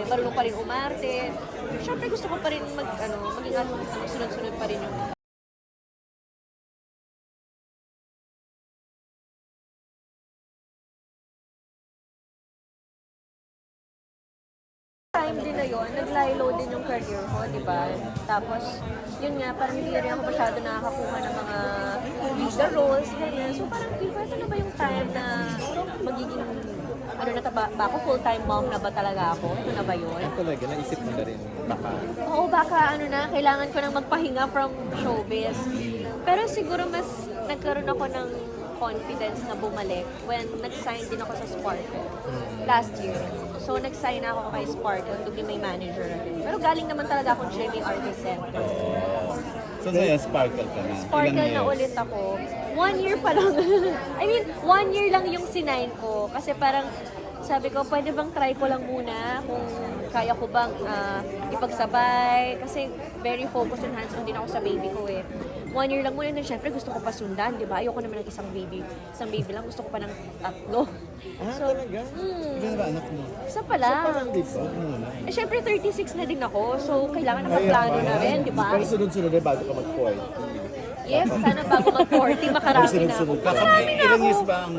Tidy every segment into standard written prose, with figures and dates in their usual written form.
marunong pa rin umarte. Siyempre gusto ko pa rin maging sunod-sunod pa rin yung time din na yun, nag-lie-low din yung career ko, di ba? Tapos, yun nga, parang hindi rin ako masyado nakakakuha ng mga leader roles, ganyan. So parang feel ko, ito na ba yung time na magiging, ba ako, full-time mom na ba talaga ako? Ito na ba yun? Ito talaga, naisip mo na rin, baka. Oo, baka kailangan ko nang magpahinga from showbiz. Pero siguro mas nagkaroon ako ng confidence na bumalik when nag-sign din ako sa Sparkle last year. So, nag-sign ako kay Sparkle to be my manager again. Pero galing naman talaga akong Jimmy Artist Center. So, ngayon, Sparkle ka na. Sparkle na ulit ako. 1 year pa lang. I mean, 1 year lang yung sinign ko. Kasi parang, sabi ko, pwede bang try ko lang muna kung kaya ko bang ipagsabay. Kasi very focused and hands-on din ako sa baby ko eh. 1 year lang muna na syempre gusto ko pa sundan, di ba? Ayoko naman ng isang baby. Isang baby lang, gusto ko pa ng 3. Talaga? Ilan ba anak mo? Isa pa lang. So, parang dito muna. Eh, syempre 36 na din ako, so kailangan nakaplano na rin, di ba? Pero sunod-sunod na bago ka mag-40. Yes, sana bago mag-40, makarami na ako. Sunod-sunod ka. Makarami na Ilang ako. years ba ang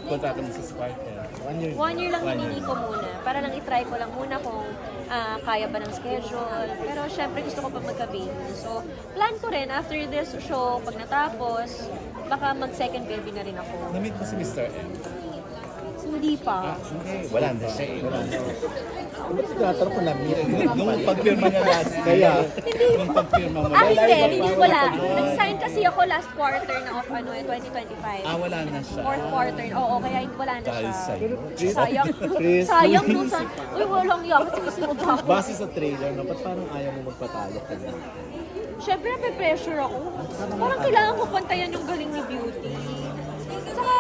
kontrata mo sa Sparkle? 1 year. 1 year lang hiningi ko muna. Para lang itry ko lang muna kung kaya ba ng schedule. Pero syempre gusto ko pa magka-baby. So, plan ko rin after this show, pag natapos, baka mag-second baby na rin ako. Na-meet mo si Mr. M? Hindi pa. Okay. Wala na siya eh. Wala na. Ba't tinatanong ko na-meet? Nung pagpirma niya last. Kaya, nung pagpirma mo. Hindi, wala. Nag-sign kasi ako last quarter na of 2025. Wala na siya. Fourth quarter. Oo, kaya wala na Dahil siya. sa'yo. Sayang. Chris, Sayang no. Uy, walang yan. Sinisunod ako. Base sa trailer, no, ba't parang ayaw mo magpatalo ka na? Siyempre, nape-pressure ako. Parang kailangan ko pantayan yung galing ni Beauty. Saka,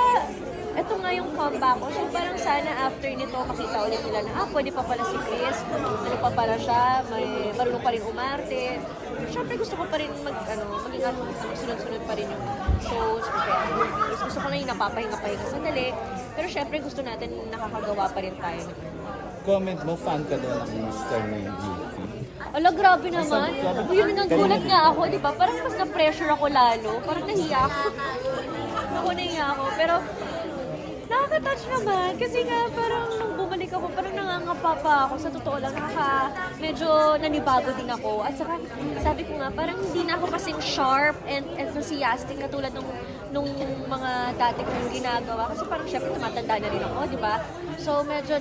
eto nga yung comeback ko. So parang sana after nito, makita ulit nila na, pwede pa pala si Chris. Ano pa pala siya, may marunong pa rin umarte. Siyempre gusto ko pa rin maging sunod-sunod pa rin yung shows, prepare movies. Gusto ko na yung napapahinga-pahinga sandali. Pero siyempre gusto natin nakakagawa pa rin tayo. Comment mo, fan ka daw ng Mr. Beauty. Ala, grabe naman. Yun, nagulat nga ako, di ba? Parang mas na-pressure ako lalo. Parang nahiya ako. Nahiya ako. Pero, nakaka-touch naman. Kasi nga, parang nung bumalik ako, parang nangangapa pa ako. Sa totoo lang, medyo nanibago din ako. At saka, sabi ko nga, parang hindi na ako kasing sharp and enthusiastic katulad nung mga dati kong ginagawa. Kasi parang syempre tumatanda na rin ako, di ba? So, medyo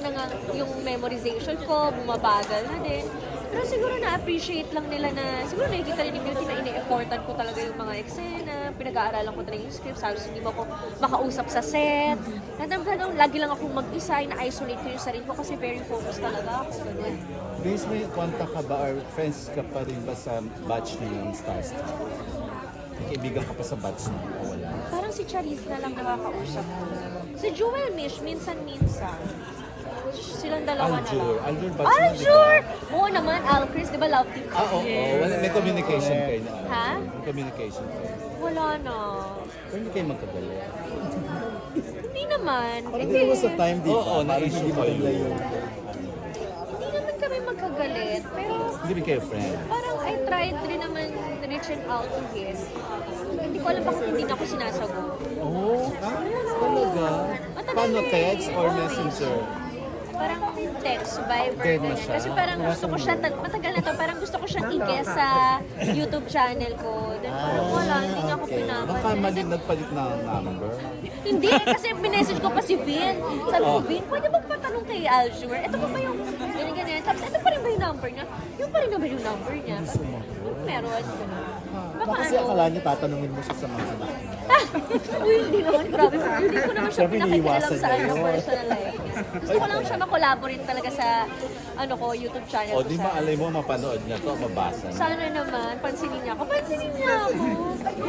yung memorization ko, bumabagal na din. Pero siguro na-appreciate lang nila na, siguro nakikita rin ni Beauty na ini-effortan ko talaga yung mga eksena, pinag-aaralan ko talaga yung script, sabi hindi mo ako makausap sa set. Talagang lagi lang akong mag-isa, na-isolate ko yung sarili ko kasi very focused talaga ako. Ganun. Base may contact ka ba or friends ka pa rin ba sa batch niyo ng Stars? Kaibigan ka pa sa batch niyo o wala? Parang si Charisse na lang nakakausap ko. Si Jewel Mish, minsan-minsan. Silang dalawa na lang. Aljur batch mo, Aljur! Oo naman, Al Chris, di ba love team? oo. Wala, may communication kayo na. Ha? May communication kayo. Wala na. Pero hindi kayo magkagalit. Hindi naman. Parang hindi mo sa time, di ba? Oo, Parang hindi maganda yun. Hindi naman kami magkagalit. Pero Hindi rin kayo friend. parang I tried rin naman reaching out to him. Hindi ko alam bakit hindi na ako sinasagot. Oh, talaga? Matagal Paano, na eh. text or Oo, messenger? Parang text, Viber, Dead na ganyan. siya. Kasi parang gusto ko siya, matagal na to, parang gusto ko siyang i-guest sa YouTube channel ko. Then parang wala, hindi niya ako Baka pinapansin. mali nagpalit na number. Hindi, kasi minessage ko pa si Vin. Sabi ko, Vin, pwede magpatanong kay Aljur. Ito pa ba yung ganyan-ganyan? Tapos ito pa rin ba yung number niya? Yung pa rin naman yung number niya. Meron. Baka Kasi akala niya tatanungin mo siya sa mga anak niya. Uy, hindi naman, grabe. Hindi ko naman siya Siyempre, pinakikialam iniiwasan sa niya yun. personal life. Gusto ko lang siya ma-collaborate talaga sa YouTube channel O, ko. di ba alay mo mapanood niya to, mabasa niya. Sana naman, pansinin niya ako. Pansinin niya ako.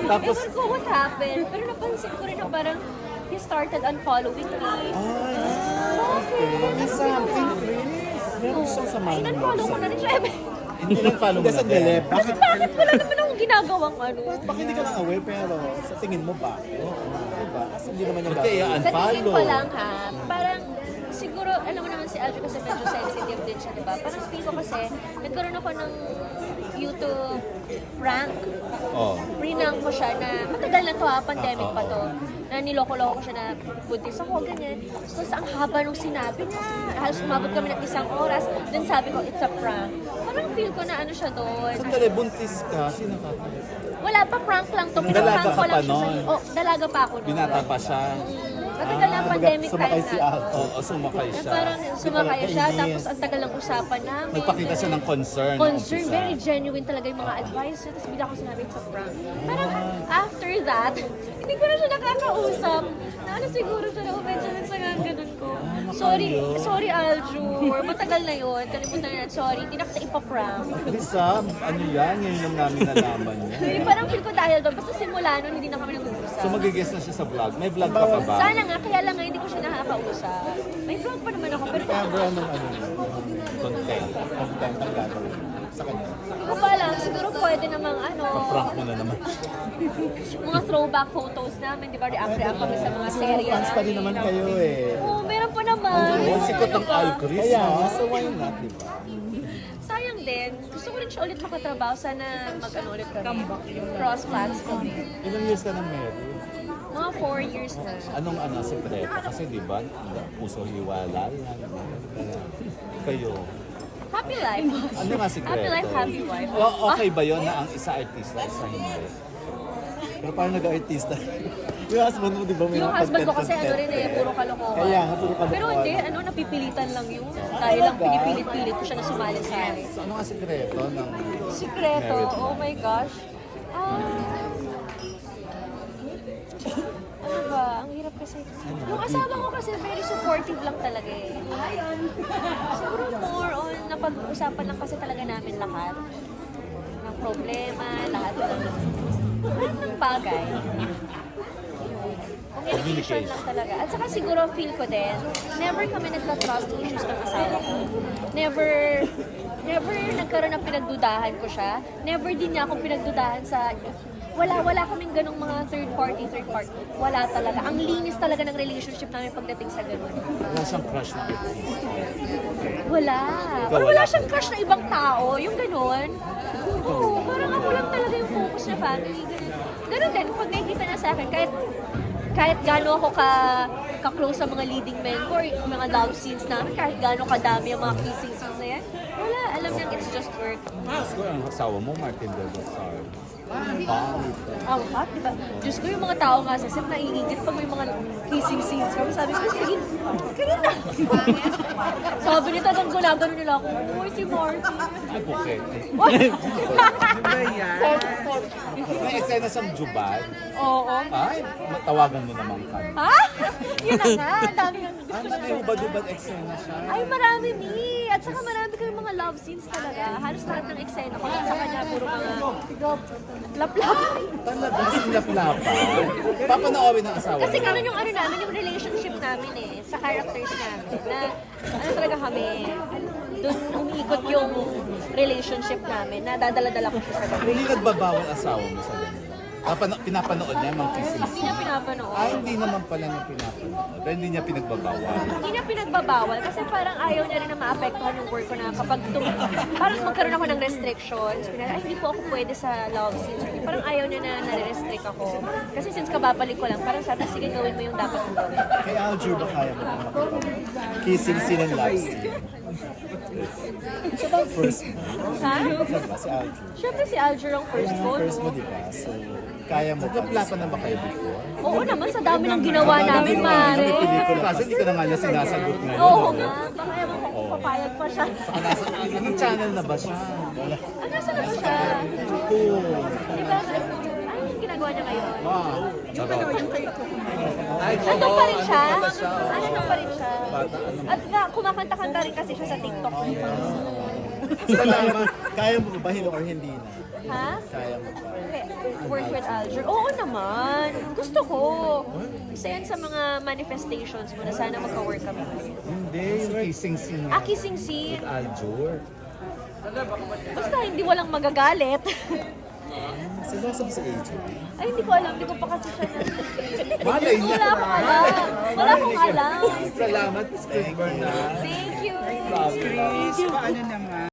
Tapos- Ewan ko what happened. Pero napansin ko rin na parang he started unfollowing me. Okay. May something, Chris. Meron siyang samahan Ay, ng unfollow ko na rin siya. Hindi lang follow mo na din. Kasi bakit wala naman akong ginagawang ano? Baka hindi ka lang aware, pero sa tingin mo ba? Oo. Diba? Kasi hindi naman niya Kaya Sa tingin ko unfollow. lang ha, parang siguro alam mo naman si Aljo kasi medyo sensitive din siya, di ba? Parang feel ko kasi, nagkaroon ako ng YouTube prank. Oh. Prinang ko siya na, matagal na to pandemic pa to. Na niloko-loko ko siya na buntis ako, ganyan. So, ang haba nung sinabi niya. Halos umabot kami ng 1 oras. Then sabi ko, it's a prank. Parang feel ko na ano siya doon. Sandali, buntis ka. Sino ka? Wala pa, prank lang to. Dalaga Pinaprank ka ko lang pa siya sa... nun? Oh, dalaga pa ako noon. Binata pa siya. Matagal na ang pandemic time sumakay si na. Al. Oo, sumakay Na siya. parang sumakay siya, kainis. tapos ang tagal ng usapan namin. Nagpakita siya ng concern. Concern, umpisa. very genuine talaga yung mga advice niya. Tapos bigla ko sinabi, it's a prank. Parang after that, hindi ko na siya nakakausap. Na ano siguro siya na medyo sa ganun ko. Sorry Aljur, matagal na yun. Kalimutan na, sorry, hindi na kita ipaprank. Lisa, ano yan? Ngayon lang namin nalaman niya. Hindi, parang feel ko dahil doon, basta simula nun, hindi na kami nag-uusap. So magigess na siya sa vlog. May vlog ka pa ba? Sana nga, kaya lang nga hindi ko siya nakakausap. May vlog pa naman ako, pero Kaya bro, nung ano, Content. content ang gagawin sa kanya. hindi ko pa alam. Siguro pwede namang ano, Prank mo na naman. mga throwback photos namin, di ba? React kami sa mga serye. Fans pa rin naman kayo eh. Oo, meron pa naman. Oo, sikot ng Alcris. Kaya, so why not, di ba? Sayang din. Gusto ko rin siya ulit makatrabaho. Sana mag-ano ulit kami. Cross paths kami. Ilang years ka nang married? Mga 4 years na. Anong sekreto? Kasi di ba, puso hiwala yan. Kayo. Happy life. Ano nga sekreto? Happy life, happy wife. Okay ba yun na ang isa artista, isa hindi? Pero parang nag-artista. Yung husband mo, di ba, may Yung mga husband ko kasi ano content-content rin eh, puro kalokohan. Kaya nga, puro kalokohan. Pero hindi, ano, napipilitan lang yun. Dahil lang pinipilit-pilit ko siya na sumali sa akin. So, ano nga sekreto ng Sikreto, married oh life? my gosh. Ano ba? Ang hirap kasi. Yung asawa ko kasi very supportive lang talaga eh. Siguro more on napag-uusapan lang kasi talaga namin lahat. Ng problema, lahat ng bagay. Communication lang talaga. At saka siguro feel ko din, never kami nagka-trust issues ng asawa ko. Never nagkaroon ng pinagdudahan ko siya. Never din niya akong pinagdudahan sa... Wala kaming ganong mga third party. Wala talaga. Ang linis talaga ng relationship namin pagdating sa ganun. Wala siyang crush na artist. Wala. Ikaw, Parang wala wala ka. siyang crush na ibang tao. Yung ganun. Oo, parang ako lang talaga yung focus na family. Ganun din. Pag nakikita na sa akin, kahit gaano ako ka-close sa mga leading men ko, or yung mga love scenes namin, kahit gaano kadami yung mga kissing scenes na yan, wala. Alam niyang it's just work. Siguro ang asawa mo, Martin Del Rosar. Pangit. Ang hot, diba? Diyos ko, yung mga tao nga sa set, naiingit pag may mga kissing scenes kami. Sabi ko, sige, kaya na. Sabi nito, nang gulagano nila ako, uy, si Martin. Ay, okay. Uy! May eksena siyang jubad. Oo. Ay, matawagan mo naman kami. Ha? Yun na nga, ang dami ng gusto Ano ko may hubad-hubad eksena siya? Ay, marami, Mi. At saka marami kayong mga love scenes talaga. Halos lahat ng eksena ko. At sa kanya, puro mga lap-lap. Talaga, sinlap-lapan. Papanoorin ng asawa Kasi mo. ganun yung ano namin, yung relationship namin eh, sa characters namin. Na ano talaga kami, doon umiikot yung relationship namin, na dadala-dala ko siya sa ganun. Hindi nagbabawal asawa mo sa ganun. Pinapanood niya mga kissing Hindi niya scene. pinapanood. Ay, hindi naman pala niya pinapanood. Dahil hindi niya pinagbabawal. Hindi niya pinagbabawal kasi parang ayaw niya rin na maapektuhan yung work ko na kapag parang magkaroon ako ng restrictions. Ay, hindi po ako pwede sa love scenes. Parang ayaw niya na nare-restrict ako. Kasi since kababalik ko lang, parang sabi, sige gawin mo yung dapat mong gawin. Kay Aljur ba kaya mo makita? Kissing scene and love scene. Siya ba ang first mo? Ha? Siya ba si Aljur? Siyempre si Aljur ang first ko, First mo, no? di ba? So, kaya mo ba? Nagplapan na ba kayo before? Oo naman, sa dami ng ginawa namin, Mare. Kasi hindi ka na nga niya sinasagot ngayon. Oo ano? nga, baka ewan ko kung papayag pa siya. Anong channel na ba siya? Ah, nasa na ba siya? Di ba? Ano yung ginagawa niya ngayon? Wow. Ay, Nandun pa rin siya? Ano pala siya? Nandun pa rin siya? Bata, ano? At nga, kumakanta-kanta rin kasi siya sa TikTok. Salamat. Kaya mo ba or hindi na? Ha? Kaya mo ba? Work with Aljur? Oo naman. Gusto ko. Isa yan sa mga manifestations mo na sana magka-work kami. Hindi, yung kissing scene Ah, kissing scene. Aljur. Basta hindi walang magagalit. Seryoso ba si AJ? Ay, hindi ko alam. Hindi ko pa kasi siya na... Malay niya. Wala akong alam. Wala akong alam. Salamat, Chris Bernal. Thank you. Chris, paano naman?